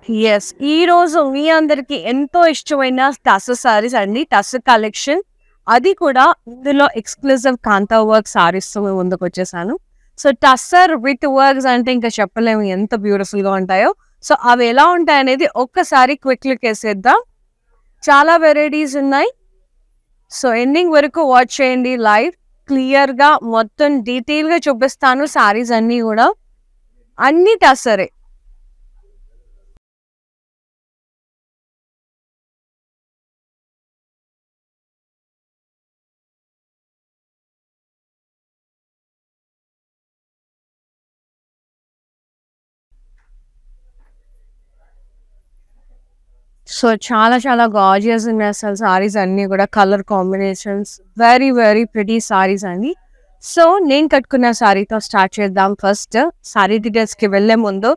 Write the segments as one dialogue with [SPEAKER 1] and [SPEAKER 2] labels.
[SPEAKER 1] Yes. ఈరోజు మీ అందరికి ఎంతో ఇష్టమైన టస్సర్ సారీస్ అండి. టస్సర్ కలెక్షన్. అది కూడా ఇందులో ఎక్స్‌క్లూజివ్ కాంతా వర్క్ సారీస్‌తో మీ ముందుకొచ్చేసాను. సో, టస్సర్ విత్ వర్క్స్ అంటే ఇంకా చెప్పలేము ఎంత బ్యూటిఫుల్‌గా ఉంటాయో. సో, అవి ఎలా ఉంటాయనేది ఒక్కసారి క్విక్ లుక్ ఏసేద్దాం. చాలా వెరైటీస్ ఉన్నాయి. సో, ఎండింగ్ వరకు వాచ్ చేయండి లైవ్. క్లియర్‌గా మొత్తం డీటెయిల్‌గా చూపిస్తాను సారీస్ అన్నీ గూడా. అన్నీ టస్సరే. సో, చాలా చాలా గార్జియస్ ఉన్నాయి అసలు సారీస్ అన్నీ గూడా. Colour combinations very very pretty saris అండి. సో, నేను కట్టుకున్న సారీతో స్టార్ట్ చేద్దాం ఫస్ట్. సారీ డీటెయిల్స్‌కి వెళ్ళే ముందు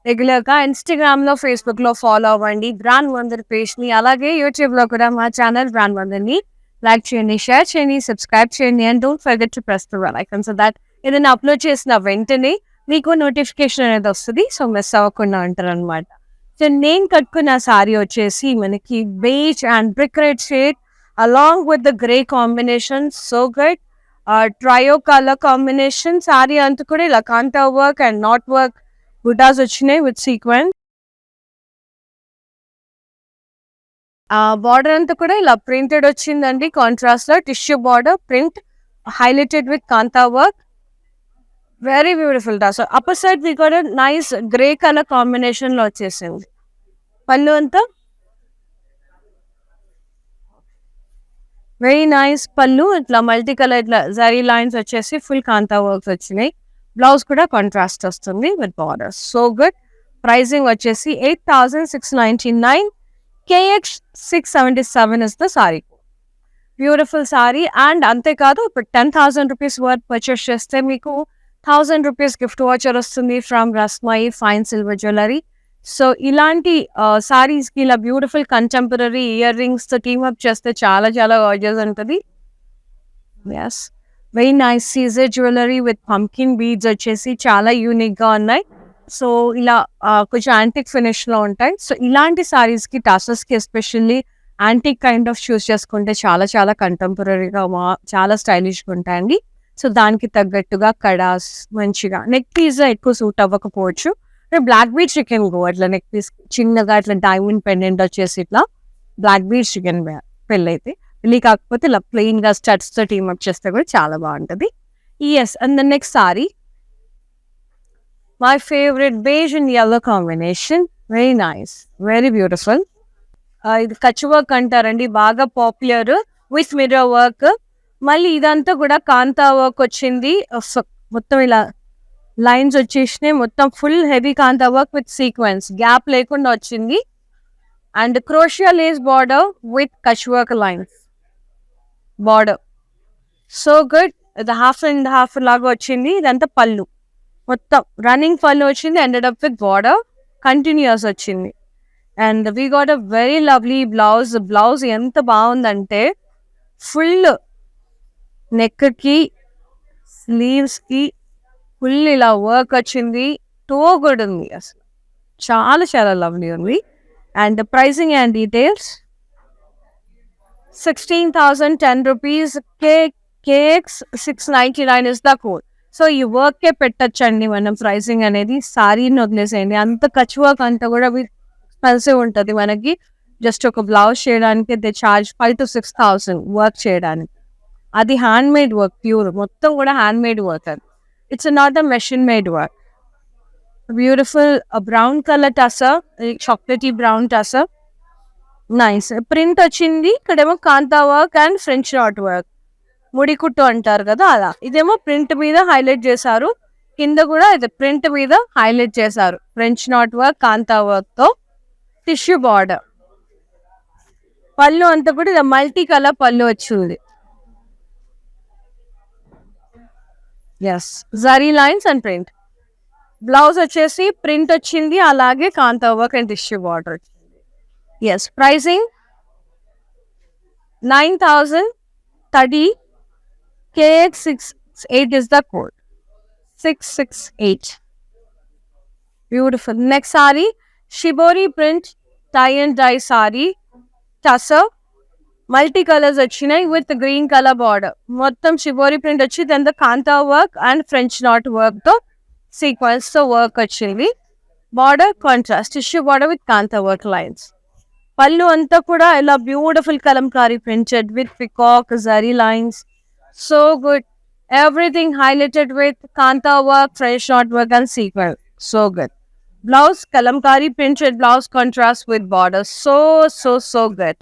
[SPEAKER 1] రెగ్యులర్‌గా ఇన్‌స్టాగ్రామ్‌లో, ఫేస్‌బుక్‌లో ఫాలో అవ్వండి. బ్రాండ్ వందర్ పేజ్‌ని. అలాగే యూట్యూబ్‌లో కూడా మా ఛానల్ బ్రాండ్ వందర్‌ని లైక్ చేయండి, షేర్ చేయండి, సబ్స్క్రైబ్ చేయండి. And don't forget to press the bell icon so that ఏదైనా అప్‌లోడ్ చేసిన వెంటనే మీకు నోటిఫికేషన్ అనేది వస్తది. సో, మిస్ అవ్వకుండా ఉంటారనమాట. సో, నేను కట్టుకున్న సారీ వచ్చేసి మనకి beige and brick red shade along with the grey combination so good. Trio colour combination sorry అంతా కూడా ఇలా కాంతా వర్క్ అండ్ నాట్ వర్క్ బుటాస్ వచ్చినాయి విత్ సీక్వెన్స్. బార్డర్ అంతా కూడా ఇలా ప్రింటెడ్ వచ్చిందండి. కాంట్రాస్ట్ లో tissue border print highlighted with kantha work. Very beautiful టాస్. అప్పర్ సైడ్ మీకు కూడా నైస్ గ్రే కలర్ కాంబినేషన్ లో వచ్చేసింది. పళ్ళు అంతా వెరీ నైస్ పళ్ళు. ఇట్లా మల్టీ కలర్ ఇట్లా జరీ లైన్స్ వచ్చేసి ఫుల్ కాంతా వర్క్స్ వచ్చినాయి. బ్లౌజ్ కూడా కాంట్రాస్ట్ వస్తుంది with borders. So good. Pricing వచ్చేసి 8699. KX 677 is the sari. Beautiful sari. And అంతేకాదు ఇప్పుడు 10,000 రూపీస్ వర్త్ పర్చేస్ చేస్తే మీకు 1000 రూపీస్ గిఫ్ట్ వాచర్ వస్తుంది from Rasmayi fine silver jewellery. So ఇలాంటి సారీస్కి ఇలా బ్యూటిఫుల్ కంటెంపరరీ ఇయర్ రింగ్స్తో టీమప్ చేస్తే చాలా చాలా గార్జియస్ ఉంటుంది. Yes, very nice caesar jewellery with pumpkin beads వచ్చేసి చాలా యూనిక్గా ఉన్నాయి. సో ఇలా కొంచెం యాంటిక్ ఫినిష్లో ఉంటాయి. సో ఇలాంటి సారీస్కి టాసర్స్కి ఎస్పెషల్లీ యాంటిక్ కైండ్ ఆఫ్ చూస్ చేసుకుంటే చాలా చాలా కంటెంపరరీగా చాలా స్టైలిష్గా ఉంటాయండి. సో దానికి తగ్గట్టుగా కడాస్ మంచిగా నెక్ పీస్ ఎక్కువ సూట్ అవ్వకపోవచ్చు. బ్లాక్ బీడ్ చికెన్ గో అట్లా నెక్ పీస్ చిన్నగా ఇట్లా డైమండ్ పెండెంట్ వచ్చేసి ఇట్లా బ్లాక్ బీడ్ చికెన్ పెళ్ళి అయితే పెళ్ళి కాకపోతే ఇలా ప్లెయిన్ గా స్టడ్స్ తో టీమ్ అప్ చేస్తే కూడా చాలా బాగుంటది. Yes, and the next saree my favourite beige and yellow combination. Very nice, very beautiful. ఇది కచ్ వర్క్ అంటారండి, బాగా పాపులర్ విత్ మిర్రర్ వర్క్. మళ్ళీ ఇదంతా కూడా కాంతా వర్క్ వచ్చింది. మొత్తం ఇలా లైన్స్ వచ్చేసినాయి. మొత్తం full heavy kantha work with sequence gap లేకుండా వచ్చింది. అండ్ క్రోషియా lace border with Kutch work lines border. So good. ఇది హాఫ్ అండ్ హాఫ్ లాగా వచ్చింది. ఇదంతా పళ్ళు మొత్తం రన్నింగ్ పళ్ళు వచ్చింది. Ended up with border continuous వచ్చింది. And we got a very lovely blouse. Blouse ఎంత బాగుందంటే ఫుల్ నెక్కి స్లీవ్స్కి ఫుల్ ఇలా వర్క్ వచ్చింది. టో గుడ్ ఉంది అసలు. చాలా చాలా లవ్లీ ఉంది. And pricing and details 16,010 rupees. KX 699 is the code. So ఈ వర్కే పెట్టచ్చండి మనం. ప్రైసింగ్ అనేది సారీని వదిలేసేయండి. అంత కచ్ వర్క్ అంతా కూడా ఎక్స్పెన్సివ్ ఉంటుంది మనకి. జస్ట్ ఒక బ్లౌజ్ చేయడానికి దే చార్జ్ 5,000 to 6,000 వర్క్ చేయడానికి. అది హ్యాండ్ మేడ్ వర్క్ ప్యూర్, మొత్తం కూడా హ్యాండ్ మేడ్ వర్క్. అది it's not a machine made work. Beautiful brown colour tussar, chocolatey brown tussar. Nice print వచ్చింది. ఇక్కడేమో kantha work and French knot work, ముడికుట్టు అంటారు కదా అలా. ఇదేమో ప్రింట్ మీద హైలైట్ చేశారు. కింద కూడా ఇది ప్రింట్ మీద హైలైట్ చేశారు. French knot work kantha work తో టిష్యూ బార్డర్. పళ్ళు అంతా కూడా ఇది మల్టీ కలర్ పళ్ళు వచ్చింది. Yes, zari lines and print. Blouse వచ్చేసి ప్రింట్ వచ్చింది, అలాగే kantha work and tissue border. Yes, pricing 9,030. KX668 is the code. 668. Beautiful. Next sari shibori print tie and dye sari tussar multi colours వచ్చినాయి with green colour border. మొత్తం shibori print వచ్చి దాంతో kantha work and French knot work తో sequence తో work వచ్చింది. Border contrast tissue border with kantha work lines. Pallu అంతా కూడా ఇలా beautiful Kalamkari printed with peacock zari lines. So good. Everything highlighted with kanta work, French knot work and sequin. So good. Blouse kalamkari printed blouse contrast with borders. So good.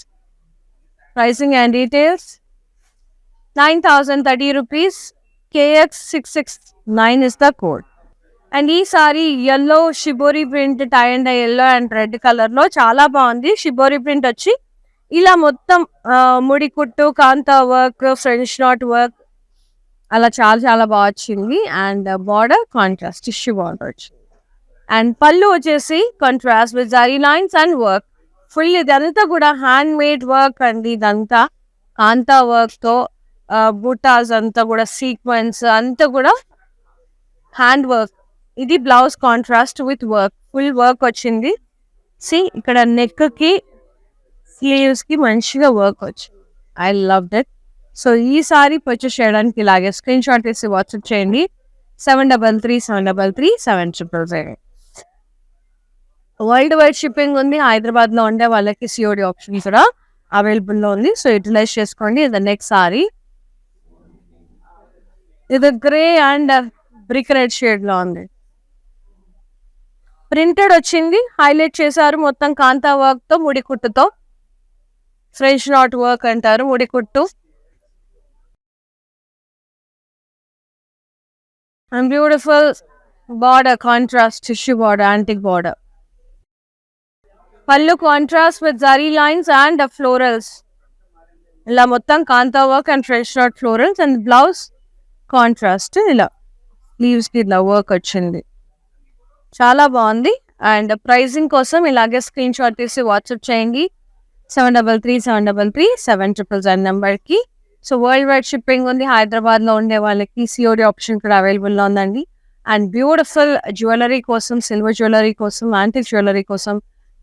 [SPEAKER 1] Pricing and details. 9,030 rupees. KX669 is the code. And ఈ sari yellow shibori print tie and yellow and red colour లో చాలా బాగుంది. Shibori print వచ్చి ఇలా మొత్తం ముడి కుట్టు కాంతా work French knot work అలా చాలా చాలా బాగా వచ్చింది. And border contrast tissue border వచ్చింది. అండ్ పళ్ళు వచ్చేసి contrast with zari lines and work. Full ఇదంతా కూడా హ్యాండ్ మేడ్ వర్క్ అండి. ఇదంతా కాంతా వర్క్ తో బూటాస్ అంతా కూడా సీక్వెన్స్ అంతా కూడా హ్యాండ్ వర్క్. ఇది blouse contrast with work full work వచ్చింది. సి ఇక్కడ నెక్ కి స్లీవ్స్ కి మంచిగా వర్క్ వచ్చింది. I love that. సో ఈ సారీ పర్చేస్ చేయడానికి ఇలాగే స్క్రీన్ షాట్ తీసి వాట్సాప్ చేయండి 733733 వరల్డ్ వైడ్ షిప్పింగ్ ఉంది. హైదరాబాద్ లో ఉండే వాళ్ళకి సిఓడి ఆప్షన్ కూడా అవైలబుల్ లో ఉంది. సో యూటిలైజ్ చేసుకోండి. ఇది నెక్స్ట్ సారీ. ఇది grey and brick red shade లో ఉంది. ప్రింటెడ్ వచ్చింది. హైలైట్ చేశారు మొత్తం కాంతా వర్క్ తో ముడి కుట్టుతో. ఫ్రెంచ్ నాట్ వర్క్ అంటారు ముడి కుట్టు. And beautiful border contrast tissue border antique border. Pallu contrast with zari lines and florals. ఇలా మొత్తం kantha work and French knot florals. And blouse contrast ఇలా స్లీవ్స్ కి ఇలా వర్క్ వచ్చింది. చాలా బాగుంది. అండ్ ప్రైజింగ్ కోసం ఇలాగే స్క్రీన్ షాట్ తీసి వాట్సాప్ చేయండి 733733 నెంబర్కి. సో వరల్డ్ వైడ్ షిప్పింగ్ ఉంది. హైదరాబాద్లో ఉండే వాళ్ళకి సిఓడి ఆప్షన్ కూడా అవైలబుల్లో ఉందండి. అండ్ బ్యూటిఫుల్ జ్యువెలరీ కోసం, సిల్వర్ జ్యువెలరీ కోసం, యాంటిక్ జ్యువెలరీ కోసం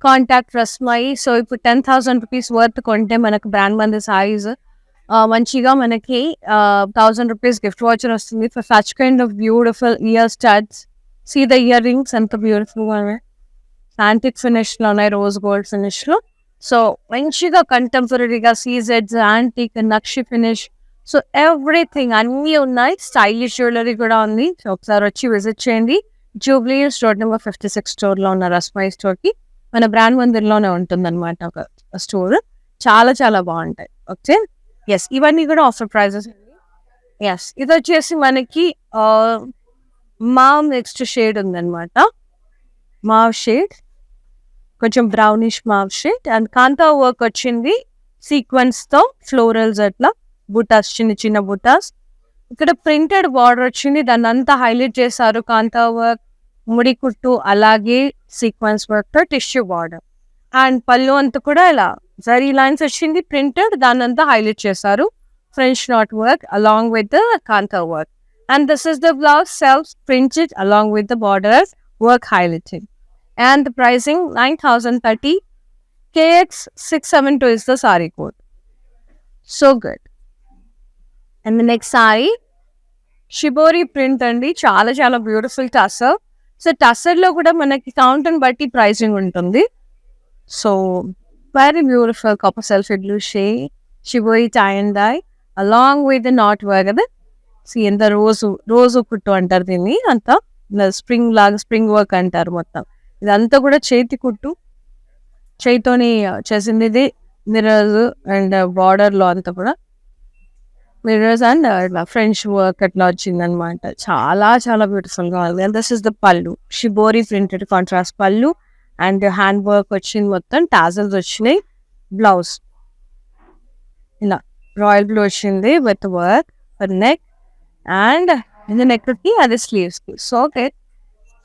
[SPEAKER 1] కాంటాక్ట్ రస్మయి. సో ఇప్పుడు 10,000 రూపీస్ వర్త్ కొంటే మనకు బ్రాండ్ మంది సారీస్ మంచిగా మనకి 1,000 రూపీస్ గిఫ్ట్ వాచర్ వస్తుంది for such kind of beautiful ear studs. See the earrings ఎంత బ్యూటిఫుల్ గా ఉన్నాయి. యాంటిక్ ఫినిష్ లో ఉన్నాయి, రోజ్ గోల్డ్ ఫినిష్ లో. సో మంచిగా కంటెంపరీగా సీజెడ్స్ antique nakshi finish. So everything అన్నీ ఉన్నాయి. స్టైలిష్ జ్యువెలరీ కూడా ఉంది. సో ఒకసారి వచ్చి విజిట్ చేయండి. జూబ్లీ స్టోర్ నెంబర్ 56 స్టోర్ లో ఉన్న రస్మై స్టోర్ కి మన బ్రాండ్ మందిర్లోనే ఉంటుంది అనమాట ఒక స్టోర్. చాలా చాలా బాగుంటాయి. ఓకే. ఎస్, ఇవన్నీ కూడా ఆఫర్ ప్రైజెస్. ఎస్, ఇది వచ్చేసి మనకి మావ్ నెక్స్ట్ షేడ్ ఉందన్నమాట. మావ్ షేడ్ కొంచెం brownish mauve shade. And kantha work వచ్చింది సీక్వెన్స్ తో ఫ్లోరల్స్ అట్లా బుటాస్, చిన్న చిన్న బుటాస్. ఇక్కడ ప్రింటెడ్ బార్డర్ వచ్చింది. దాన్ని అంతా హైలైట్ చేశారు. కాంతా వర్క్, ముడి కుట్టు, అలాగే సీక్వెన్స్ వర్క్ తో టిష్యూ బార్డర్. అండ్ పళ్ళు అంతా కూడా ఇలా జరీ లైన్స్ వచ్చింది ప్రింటెడ్. దాన్ని అంతా హైలైట్ చేశారు. French knot work along with the kantha work. And this is the blouse self printed along with the borders work highlighting. And the pricing 9,030. KX672 is the saree code. So good. And the next saree, shibori print andi, చాలా చాలా beautiful tussar. So tussar లో కూడా మనకి count ని బట్టి pricing ఉంటుంది. So very beautiful copper sulphate blue shade shibori tie and dye along with the knot work కదా. ఎంత రోజు కుట్టు అంటారు దీన్ని. అంతా స్ప్రింగ్ లాగా స్ప్రింగ్ వర్క్ అంటారు మొత్తం. ఇదంతా కూడా చేతి కుట్టు, చేతితోని చేసింది. ఇది మిర్రర్స్ అండ్ బార్డర్ లో అంతా కూడా మిర్రర్స్ అండ్ ఇట్లా ఫ్రెంచ్ వర్క్ అట్లా వచ్చింది అనమాట. చాలా చాలా బ్యూటిఫుల్ గా ఉంది. అండ్ దిస్ ఇస్ ద పళ్ళు, షిబోరి ప్రింటెడ్ కాంట్రాస్ట్ పళ్ళు అండ్ హ్యాండ్ వర్క్ వచ్చింది మొత్తం. టాజల్స్ వచ్చినాయి. బ్లౌజ్ ఇలా రాయల్ బ్లూ వచ్చింది with work for neck and in the neck ki adi sleeves ki. So okay,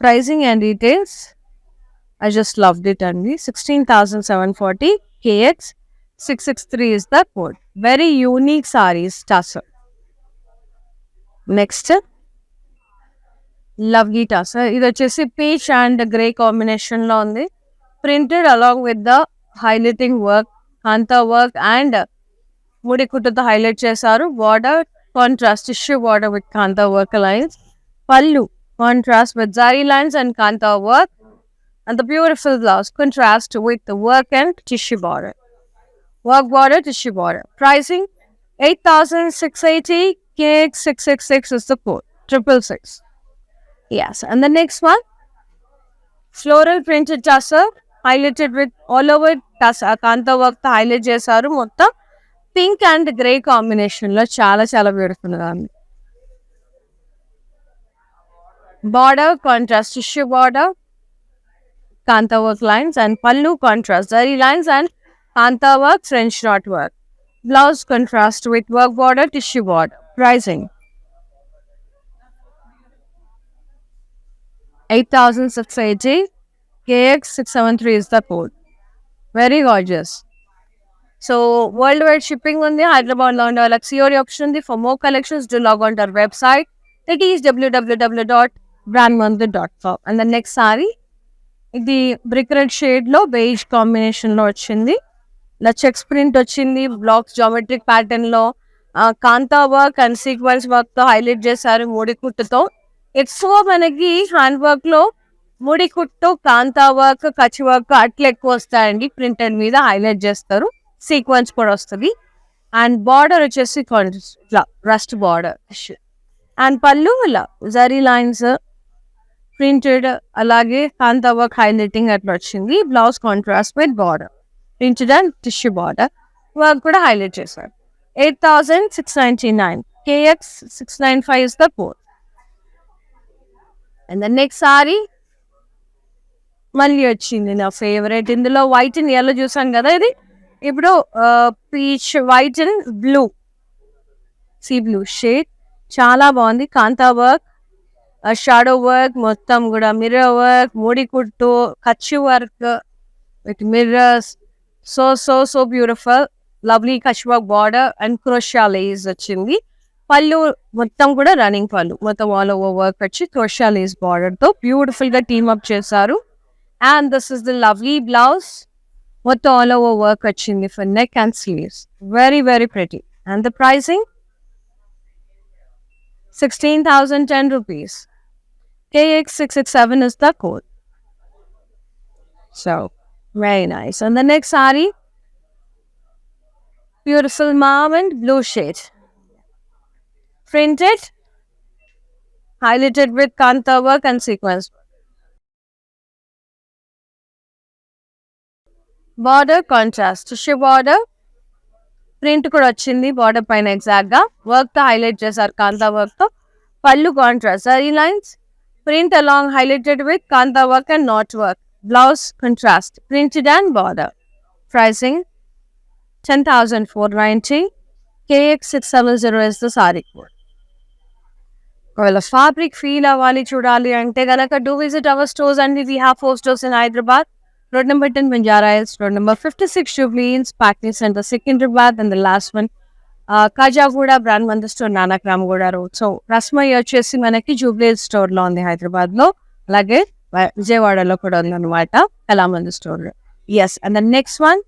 [SPEAKER 1] pricing and details, I just loved it andi. 16,740. KX663 is the code. Very unique sarees tassel. Next lovely tassel. Idu vachesi peach and grey combination lo undi. Printed along with the highlighting work, kanta work and ముడి కుట్టుతో highlight చేశారు. Border contrast tissue border with kantha work lines. Pallu contrast with zari lines and kantha work. And the beautiful blouse contrast with the work and tissue border. Work border, tissue border. Pricing 8,680. KX666 is the code. 666. Yes. And the next one, floral printed tassel highlighted with all over tassel. Kanta work తో highlight చేశారు. మొత్తం pink and grey combination లో చాలా చాలా beautiful గా ఉంది. Border contrast tissue border, kantha work lines and pallu contrast zari lines and kantha work French knot work. Blouse contrast with work border, tissue border. Pricing 8,680. KX673 is the code. Very gorgeous. So world wide shipping on the Hyderabad lo unde వాళ్ళకి COD option ఉంది. For more collections do log on to our website. It is www.brandmandir.com. And the next saree, ఇది brick red shade లో beige combination లో వచ్చింది. ఇలా checks print వచ్చింది. Blocks geometric pattern లో కాంతా work and sequence work తో highlight చేశారు ముడి కుట్టుతో. ఎక్కువ మనకి హ్యాండ్ వర్క్ లో ముడి కుట్టు, కాంతా వర్క్, కచ్ వర్క్ అట్లా ఎక్కువ వస్తాయండి. ప్రింటెడ్ మీద హైలైట్ చేస్తారు. సీక్వెన్స్ కూడా వస్తుంది. అండ్ బార్డర్ వచ్చేసి ఇట్లా రస్ట్ బార్డర్ అండ్ పళ్ళు ఇలా జరీ లైన్స్ ప్రింటెడ్, అలాగే కాంతా వర్క్ హైలైటింగ్ అట్లా వచ్చింది. Blouse contrast with border, printed and tissue border work కూడా హైలైట్ చేశారు. 8,699. KX695 is the code. And the next sorry మళ్ళీ వచ్చింది నా ఫేవరెట్. ఇందులో వైట్ అండ్ ఎల్లో చూసాను కదా, ఇది ఇప్పుడు peach white and blue, sea blue shade చాలా బాగుంది. కాంతా వర్క్, షాడో వర్క్, మొత్తం కూడా మిర్రర్ వర్క్, ముడి కుట్టు, Kutch work with mirrors. So so so beautiful. Lovely Kutch work border and క్రోషియా లేస్ వచ్చింది. పళ్ళు మొత్తం కూడా రన్నింగ్ పళ్ళు, మొత్తం ఆల్ ఓవర్ వర్క్ వచ్చి క్రోషియా లేస్ బార్డర్ తో బ్యూటిఫుల్ గా టీమ్ అప్ చేశారు. And this is the lovely blouse, మొత్తం ఆల్ ఓవర్ వర్క్ వచ్చింది for neck and sleeves. Very very pretty. And the pricing 16,010 rupees. KX667 is the code. So, very nice. And the next saree, beautiful mom and blue shade. Printed, highlighted with kanta work and sequence. Border contrast, tissue border. Print కూడా వచ్చింది border పైన exact గా. Work తో highlight చేశారు kantha work తో. Pallu contrast zari lines, print along highlighted with kantha work and knot work. Blouse contrast, printed and border. Pricing 10,490. KX670 is the saree code. ఒకవేళ fabric feel అవ్వాలి, చూడాలి అంటే కనుక do visit our stores and we have 4 stores in Hyderabad. Road number 10 Banjara Hills, road number 56 Jubilees, Packing Center, Secunderabad, and the last one Kajagoda, Brand Mandir store, Nanakramgoda road. So Rasmai వచ్చేసి మనకి Jubilee Hills store లో ఉంది హైదరాబాద్ లో, అలాగే విజయవాడలో కూడా ఉంది అనమాట Kalamandir store. Yes. And the next one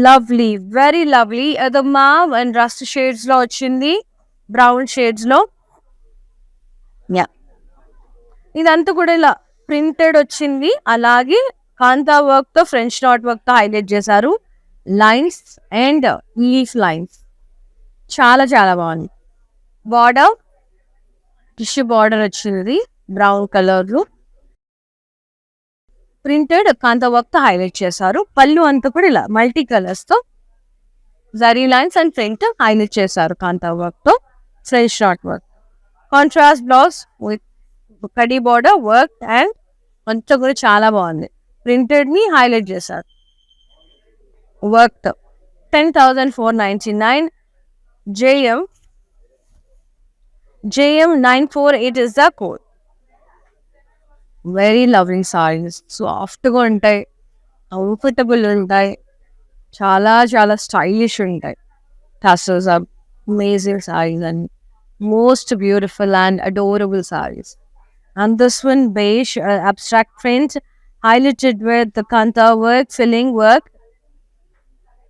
[SPEAKER 1] lovely, very lovely. అది మావ్ అండ్ రస్ట్ షేడ్స్ లో వచ్చింది, బ్రౌన్ షేడ్స్ లో. యా, ఇదంతా కూడా ఇలా ప్రింటెడ్ వచ్చింది. అలాగే కాంతా వర్క్ తో ఫ్రెంచ్ నాట్ వర్క్ తో హైలైట్ చేశారు. లైన్స్ అండ్ లీఫ్ లైన్స్ చాలా చాలా బాగుంది. బార్డర్ టిష్యూ బార్డర్ వచ్చింది బ్రౌన్ కలర్ లో, ప్రింటెడ్ కాంతా వర్క్ తో హైలైట్ చేశారు. పళ్ళు అంతా కూడా ఇలా మల్టీ కలర్స్ తో zari lines and print highlight చేశారు కాంతా వర్క్ తో French knot work. Contrast blouse with khadi border work and అంతా కూడా చాలా బాగుంది. ప్రింటెడ్ ని హైలైట్ చేశారు వర్క్ తో. 10,499. JM948 is the code. Very lovely sarees, సాఫ్ట్గా ఉంటాయి, కంఫర్టబుల్ ఉంటాయి, చాలా చాలా స్టైలిష్ ఉంటాయి. Tussars are amazing sarees and most beautiful and adorable sarees. And this one beige abstract print highlighted with the kanta work, filling work,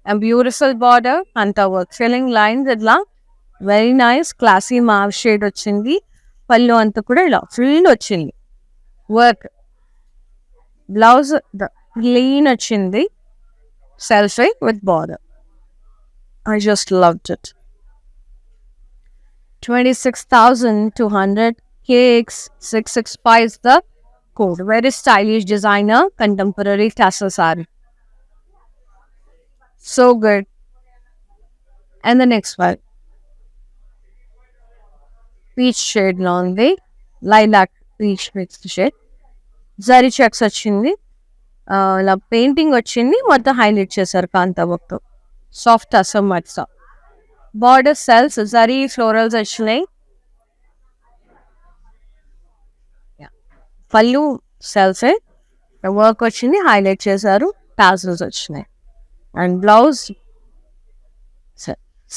[SPEAKER 1] and beautiful border, kanta work, filling lines itla very nice, classy mauve shade వచ్చింది. పళ్ళు అంతా కూడా ఇలా full వచ్చింది work. Blouse clean వచ్చింది, selfie with border. I just loved it. 26,200 KX665 is the code. Very stylish designer, contemporary tassel saree. So good. And the next one, peach shade ఉంది, lilac peach mixed shade. Zari checks వచ్చింది, ఇలా painting వచ్చింది, మొత్తం highlight చేశారు కాంతా వర్క్తో. Soft Assam మట్స border సెల్స్ zari florals వచ్చినాయి. పళ్ళు సెల్సే వర్క్ వచ్చింది, హైలైట్ చేశారు, టాజల్స్ వచ్చినాయి. అండ్ బ్లౌజ్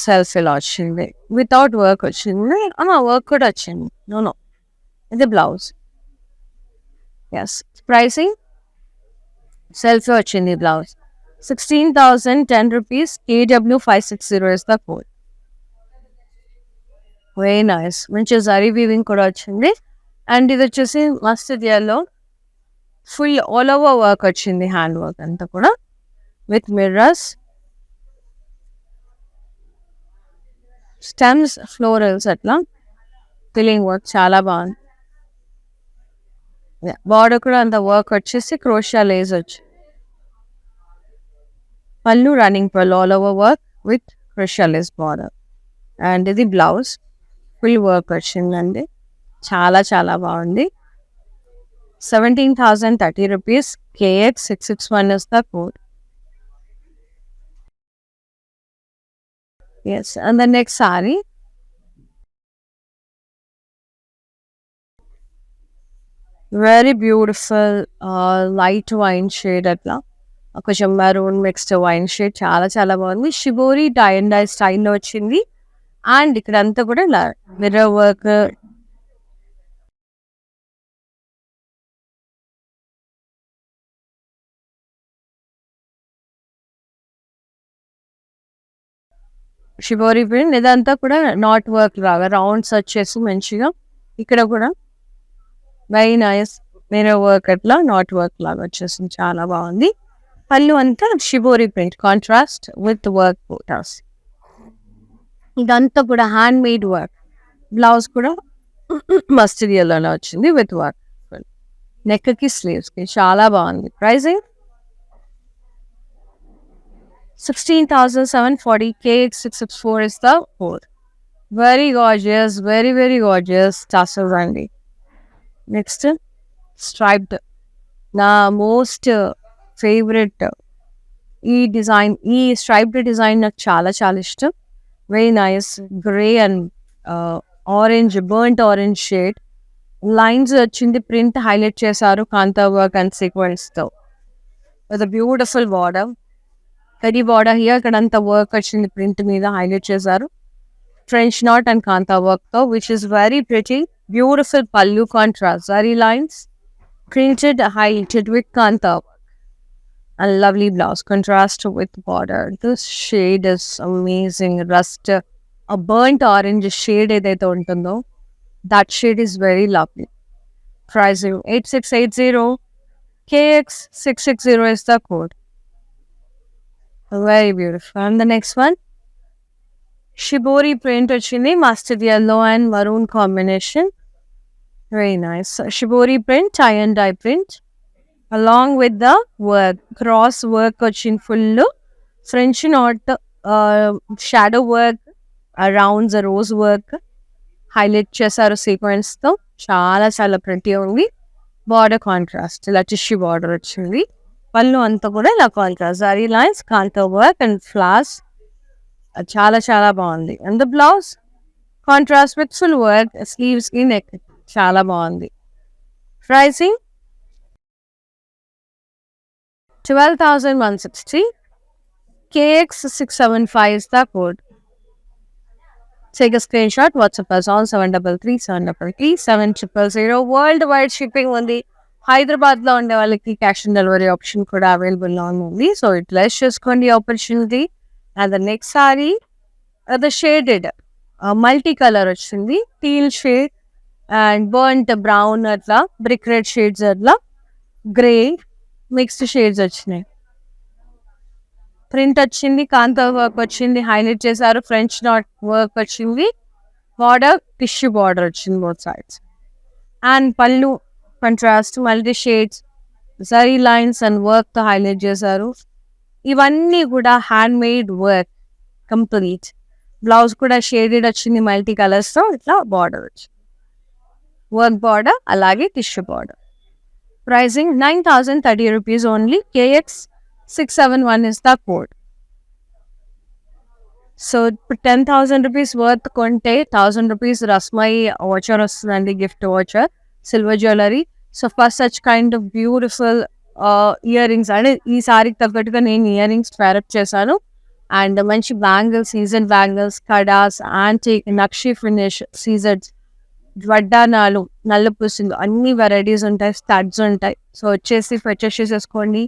[SPEAKER 1] సెల్ఫ్ ఇలా వచ్చింది, వితౌట్ వర్క్ వచ్చింది. వర్క్ కూడా వచ్చింది, నో ఇది బ్లౌజ్. ఎస్, ప్రైసింగ్ సెల్ఫ్ వచ్చింది blouse. 16,010 rupees, KW560 is the code. Very nice, మంచి జరీ వీవింగ్ కూడా వచ్చింది. అండ్ ఇది వచ్చేసి mustard yellow, full all over work వచ్చింది, హ్యాండ్ వర్క్ అంతా కూడా విత్ మిర్రర్స్, స్టెమ్స్, ఫ్లోరల్స్, అట్లా ఫిల్లింగ్ వర్క్ చాలా బాగుంది. బార్డర్ కూడా అంత వర్క్ వచ్చేసి క్రోషియా లేస్ వచ్చి, పళ్ళు రన్నింగ్ పళ్ళు, all over work with క్రోషియా lace border. And ఇది బ్లౌజ్ ఫుల్ వర్క్ వచ్చిందండి, చాలా చాలా బాగుంది. 17,030 rupees, KX661 is the code. Yes, and the next saree, very beautiful light wine shade అట్లా కొంచెం మెరూన్ మిక్స్డ్ వైన్ షేడ్, చాలా చాలా బాగుంది. షిబోరి డై అండ్ డై స్టైల్లో వచ్చింది. అండ్ ఇక్కడ అంతా కూడా మిర్రర్ వర్క్, షిబోరి ప్రింట్, ఇదంతా కూడా నాట్ వర్క్ లాగా రౌండ్స్ వచ్చేసి మంచిగా, ఇక్కడ కూడా వెరీ నైస్ మిర్రర్ వర్క్, అట్లా నాట్ వర్క్ లాగా వచ్చేసింది, చాలా బాగుంది. పళ్ళు అంతా shibori print contrast with work butas, ఇదంతా కూడా హ్యాండ్ మేడ్ వర్క్. బ్లౌజ్ కూడా మస్టర్డ్ ఎల్లోనే వచ్చింది విత్ వర్క్, నెక్కి స్లీవ్స్కి చాలా బాగుంది. Pricing 16,740, KX664 is the code. Very gorgeous, very very gorgeous tassels అండి. నెక్స్ట్ స్ట్రైప్డ్, నా మోస్ట్ ఫేవరెట్ ఈ డిజైన్, ఈ స్ట్రైప్డ్ డిజైన్ నాకు చాలా చాలా ఇష్టం. Very nice grey and orange, burnt orange shade, lines వచ్చింది, ప్రింట్ హైలైట్ చేశారు కాంతా వర్క్ అండ్ సీక్వెన్స్తో విత్ బ్యూటిఫుల్ బార్డర్. కడి బార్డర్ హియర్, ఇక్కడ అంతా వర్క్ వచ్చింది, ప్రింట్ మీద హైలైట్ చేశారు, ఫ్రెంచ్ నాట్ అండ్ కాంతా వర్క్తో, which is very pretty. Beautiful pallu contrast, zari lines printed highlighted with kanta work, and lovely blouse contrast with border. This shade is amazing, rust, a burnt orange shade edaithe untundo, that shade is very lovely. Pricing 8680, KX660 is the code. Very beautiful. And the next one, shibori print ochindi, mustard yellow and maroon combination. Very nice. Shibori print, tie and dye print, along with the work, cross work వచ్చింది full, French knot, shadow work around the rose work highlight చేశారు సీక్వెన్స్తో, చాలా చాలా pretty ఉంది. Border contrast, ఇలా tissue border వచ్చింది, పళ్ళు అంతా కూడా ఇలా contrast, zari lines, kantha work and flowers, చాలా చాలా బాగుంది. And the blouse contrast with full work, స్లీవ్స్కి నెక్, చాలా బాగుంది. Pricing 12,160, KX675 is the code. Take a screenshot, WhatsApp us on 733 world wide shipping ఉంది. హైదరాబాద్ లో ఉండే వాళ్ళకి క్యాష్ ఆన్ డెలివరీ ఆప్షన్ కూడా అవైలబుల్ గా ఉంది. సో యూటిలైజ్ చేసుకోండి opportunity. And the next sorry అది షేడెడ్ మల్టీ కలర్ వచ్చింది, teal shade and burnt brown, అట్లా బ్రిక్ రెడ్ షేడ్స్, అట్లా గ్రే మిక్స్డ్ షేడ్స్ వచ్చినాయి. ప్రింట్ వచ్చింది, కాంతా వర్క్ వచ్చింది, హైలైట్ చేశారు, ఫ్రెంచ్ నాట్ వర్క్ వచ్చింది, బార్డర్ టిష్యూ బార్డర్ వచ్చింది బోత్ సైడ్స్. అండ్ పళ్ళు contrast multi shades, zari lines and work తో హైలైట్ చేశారు. ఇవన్నీ కూడా hand made work complete. Blouse కూడా షేడెడ్ వచ్చింది మల్టీ కలర్స్ తో, ఇట్లా బార్డర్ వచ్చింది, వర్క్ బార్డర్ అలాగే tissue border. Pricing 9,030 rupees only. KX671 is the code. So ఇప్పుడు 10,000 rupees వర్త్ కొంటే 1,000 rupees రస్మై వాచర్ వస్తుందండి, gift voucher, silver jewellery. So first such kind of beautiful ear rings, అంటే ఈ సారీకి తగ్గట్టుగా నేను ఇయర్ రింగ్స్ ఫేరప్ చేశాను. అండ్ మంచి bangles, season bangles, kadas, antique, nakshi finish, సీజర్స్, వడ్డానాలు, నల్ల పూసింది, అన్ని వెరైటీస్ ఉంటాయి, స్టడ్స్ ఉంటాయి. సో వచ్చేసి పర్చేస్ చేసేసుకోండి.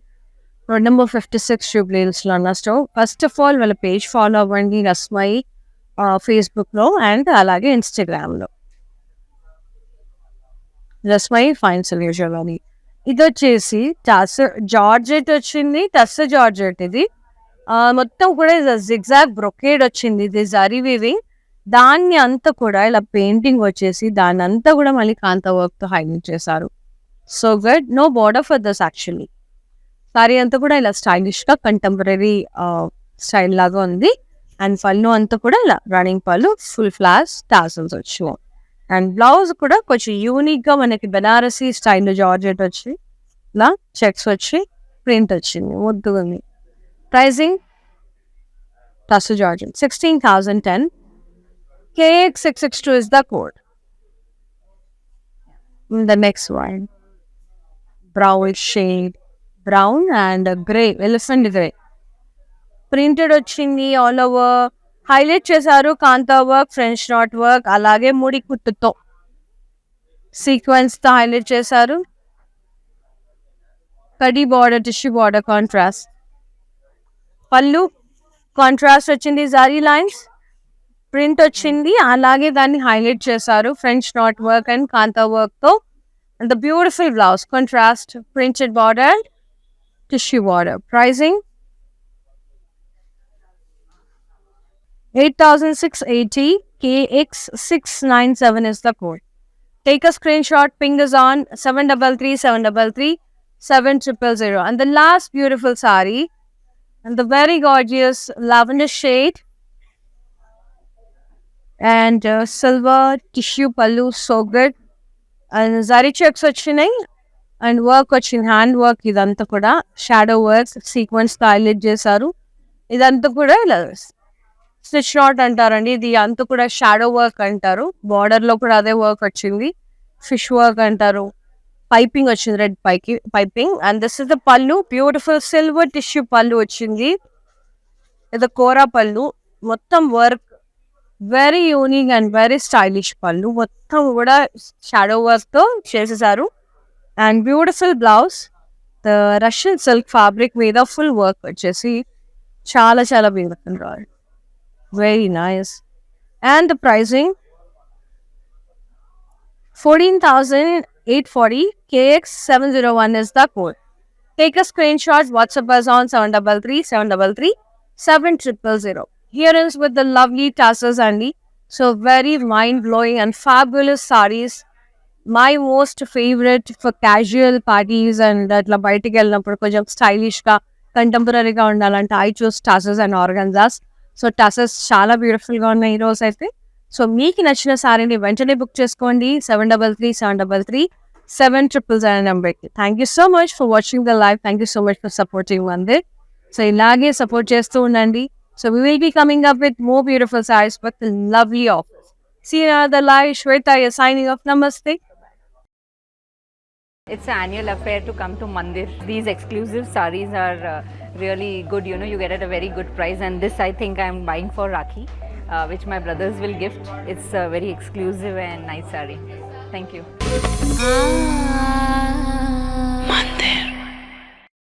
[SPEAKER 1] రోడ్ నెంబర్ 56 జూబ్లీహిల్స్లో ఉన్న స్టోర్. ఫస్ట్ ఆఫ్ ఆల్ వాళ్ళ పేజ్ ఫాలో అవ్వండి, రస్మై ఫేస్బుక్లో అండ్ అలాగే ఇన్స్టాగ్రామ్లో, రస్మై ఫైన్ సొల్యూషన్ అని. ఇది వచ్చేసి జార్జెట్ వచ్చింది, టస్సర్ జార్జెట్. ఇది మొత్తం కూడా జిగ్జాగ్ బ్రొకేడ్ వచ్చింది, ఇది జరీ వీవింగ్. దాన్ని అంతా కూడా ఇలా పెయింటింగ్ వచ్చేసి దాన్ని అంతా కూడా మళ్ళీ కాంతా వర్క్ తో హైలైట్ చేశారు. So good, no border for this actually. Saree అంతా కూడా ఇలా స్టైలిష్ గా కంటెంపరీ స్టైల్ లాగా ఉంది. అండ్ పళ్ళు అంతా కూడా ఇలా రన్నింగ్ పళ్ళు, ఫుల్ ఫ్లాస్ టాసల్స్ వచ్చి. అండ్ బ్లౌజ్ కూడా కొంచెం యూనిక్ గా మనకి బెనారసీ స్టైల్లో జార్జెట్ వచ్చి ఇలా చెక్స్ వచ్చి ప్రింట్ వచ్చింది, ముద్దుగా ఉంది. Pricing tussar georgette 16,010. KX662 is the code. The next one, brownish shade, brown and grey, elephant grey. Printed వచ్చింది, ఆల్ ఓవర్ హైలైట్ చేశారు, kantha work, French knot work, అలాగే ముడి కుట్టుతో సీక్వెన్స్ తో హైలైట్ చేశారు. కడీ border, tissue border contrast. Pallu contrast వచ్చింది, zari lines print వచ్చింది, అలాగే దాన్ని హైలైట్ చేశారు French knot work and kantha work తో. And the beautiful blouse contrast, printed border, tissue border. Pricing 8,680. KX697 is the code. Take a screenshot, ping us on 733 and the last beautiful sari and the very gorgeous lavender shade and silver tissue pallu, so good. And zari checks వచ్చినాయి and work వచ్చింది, hand work. ఇదంతా కూడా shadow work, sequence highlight చేశారు. ఇదంతా కూడా ఇలా stitch not అంటారండి, ఇది అంతా కూడా షాడో వర్క్ అంటారు. బార్డర్ లో కూడా అదే వర్క్ వచ్చింది, ఫిష్ వర్క్ అంటారు. పైపింగ్ వచ్చింది, red piping. And this is the pallu, beautiful silver tissue pallu వచ్చింది. ఇది కోరా పళ్ళు, మొత్తం work, very unique and very stylish pallu, మొత్తం కూడా షాడో వర్క్ తో చేసేసారు. And beautiful blouse, the Russian silk fabric మీద ఫుల్ వర్క్ వచ్చేసి చాలా చాలా beautiful, very nice. And the pricing 14,840. KX701 is the code. Take a screenshot, WhatsApp us on 733 Here is with the lovely tassels and so very mind-blowing and fabulous sarees. My most favorite for casual parties and atla bayatiki vellinappudu konjam stylish ga contemporary ga undalante I choose tassels and organzas. So tassels chaala beautiful ga unnayi ee roju aithe. So meeku nachina saree ni ventane book cheskondi 733 number ki. Thank you so much for watching the live. Thank you so much for supporting Mandir. So ilage support chestu undandi. So we will be coming up with more beautiful sarees with lovely offers. See you in another live. Shweta, you're signing off. Namaste.
[SPEAKER 2] It's an annual affair to come to Mandir. These exclusive sarees are really good. You know, you get at a very good price. And this, I think, I'm buying for Rakhi. which my brothers will gift. It's a very exclusive and nice saree. Thank you.
[SPEAKER 3] Ah